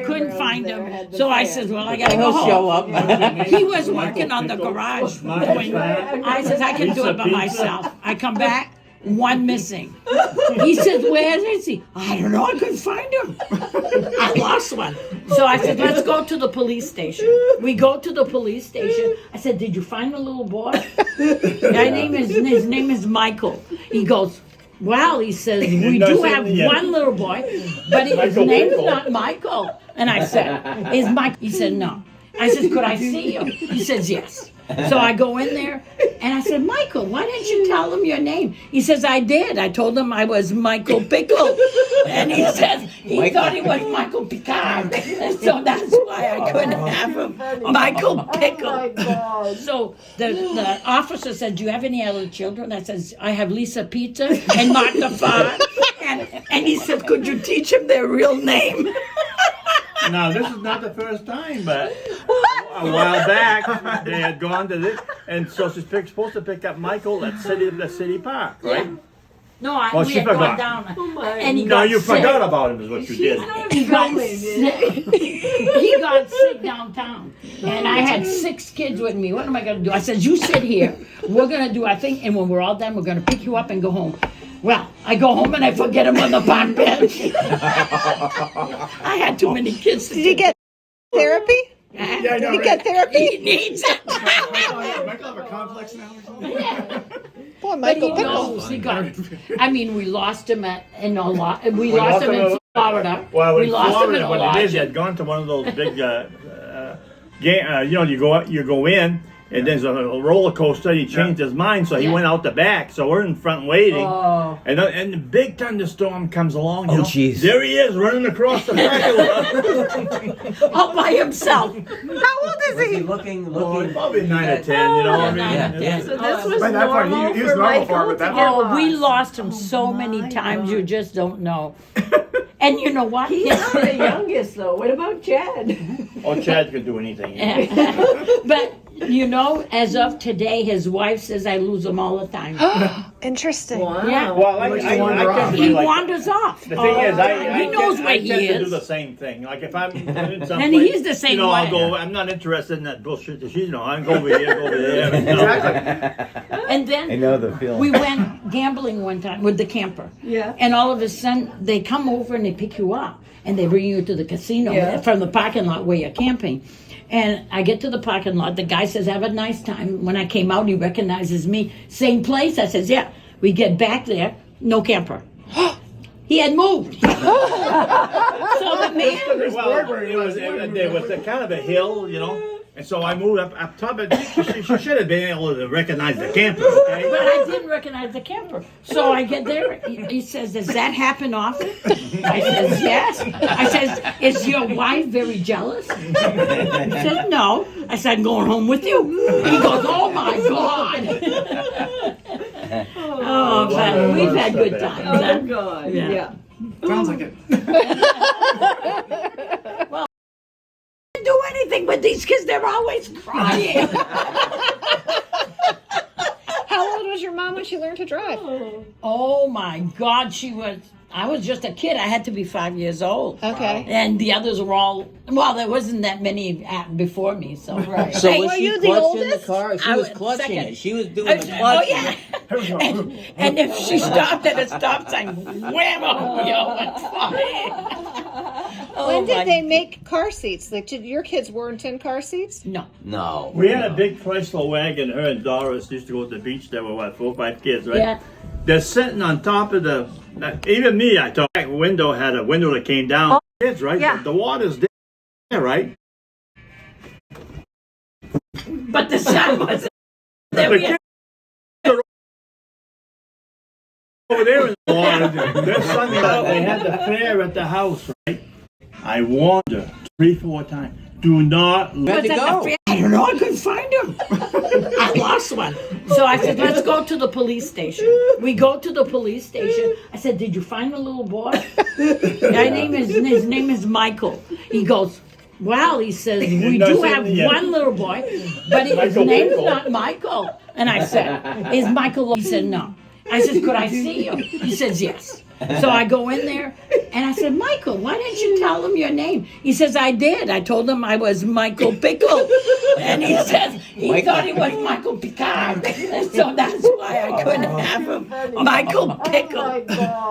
couldn't find him. So I said, well, I gotta go home. Show up. He was working on the garage. I said, I can do it by myself. I come back, one missing. He says, where is he? I don't know, I couldn't find him. I lost one. So I said, let's go to the police station. We go to the police station. I said, did you find the little boy? His name is Michael. He goes, well, he says, we do have one little boy, but his name's not Michael. And I said, is Mike? He said, no. I said, could I see you? He says, yes. So I go in there, and I said, Michael, why didn't you tell him your name? He says, I did. I told him I was Michael Pickle. And he says, he thought he was Michael Picard. And so that's why I couldn't have him. Michael Pickle. So the officer said, do you have any other children? I said, I have Lisa Pizza and Martha Farr. And he said, could you teach him their real name? Now, this is not the first time, but a while back, they had gone to this, and so she's supposed to pick up Michael at the city park, right? Yeah. No, Well, we she had forgot. gone down. And he No, got you sick. forgot about him is what you did. He got sick. He got sick downtown. And I had 6 kids with me. What am I going to do? I said, you sit here. We're going to do our thing. And when we're all done, we're going to pick you up and go home. Well, I go home and I forget him on the park bench. I had too many kids. Did he get therapy? Yeah, Did he get therapy? He needs it. Michael have a complex now or something? Yeah. Boy, But Michael he Pickle. knows he got. I mean, we lost him in Florida. Well, we in lost him in Florida, what it is, you Alaska. had gone to one of those big, game, you go in, and there's a roller coaster. He changed his mind, so he went out the back. So we're in front waiting, and the big thunderstorm comes along. Oh, jeez. There he is, running across the parking lot. All by himself. How old is he? Looking. Probably 9 or 10, you know. I mean, Yeah. So this was By that point, normal he was for normal for Michael him at to that get point. Oh, we lost. lost him so many times, you just don't know. And you know what? He's not the youngest though. What about Chad? Oh, Chad could do anything. But you know, as of today, his wife says I lose him all the time. Interesting. Wow. Yeah. Well, I tend to He be like, wanders off. the thing is, He knows where he tend to do is. the same thing. Like if I'm in some And place, he's the same you know, I'll way. go. I'm not interested in that bullshit that she's. I go over here, go over there. You know. And I then know the feeling. we went gambling one time with the camper. Yeah. And all of a sudden, they come over and they pick you up. And they bring you to the casino Yeah. from the parking lot where you're camping. And I get to the parking lot. The guy says, have a nice time. When I came out, he recognizes me. Same place? I says, yeah. We get back there, no camper. He had moved. So the man... Well, there was a kind of a hill, you know. And so I moved up top. And she should have been able to recognize the camper, okay? But I didn't recognize the camper. So I get there. He says, does that happen often? I says, yes. I says, is your wife very jealous? He says, no. I said, I'm going home with you. He goes, oh my God. Oh, but we've had good times. Oh Huh? God. Yeah. Yeah. Sounds like it. Can't do anything with these kids. They're always crying. How old was your mom when she learned to drive? Oh my God, I was just a kid. I had to be 5 years old. Okay. And the others were there wasn't that many before me, so. Right. So Hey, was were she you the clutching the oldest? car? She I was was clutching second. it. She was doing the Oh, clutching. yeah. And if she stopped at a stop sign, whammo, yo, it's fine. When did they make car seats? Like, did your kids weren't in car seats? No. No. We had a big Chrysler wagon. Her and Doris used to go to the beach. There were, 4 or 5 kids, right? Yeah. They're sitting on top of even me, I thought that window had a window that came down. Kids, right? Yeah. The water's there, right? But the sun wasn't there. The kids are over there in the water. They're sunning out. They had the fair at the house, right? I warned her 3, 4 times. Do not let Was at the fair. I don't know, I couldn't find him. I lost one. So I said, let's go to the police station. We go to the police station. I said, did you find the little boy? His name is Michael. He goes, well, he says, we do have one little boy, but his name's not Michael. And I said, is Michael? He said, no. I said, could I see you? He says, yes. So I go in there and I said, Michael, why didn't you tell him your name? He says, I did. I told him I was Michael Pickle. And he says, he thought he was Michael Picard. And so that's why I couldn't have him. Michael Pickle. Oh my God.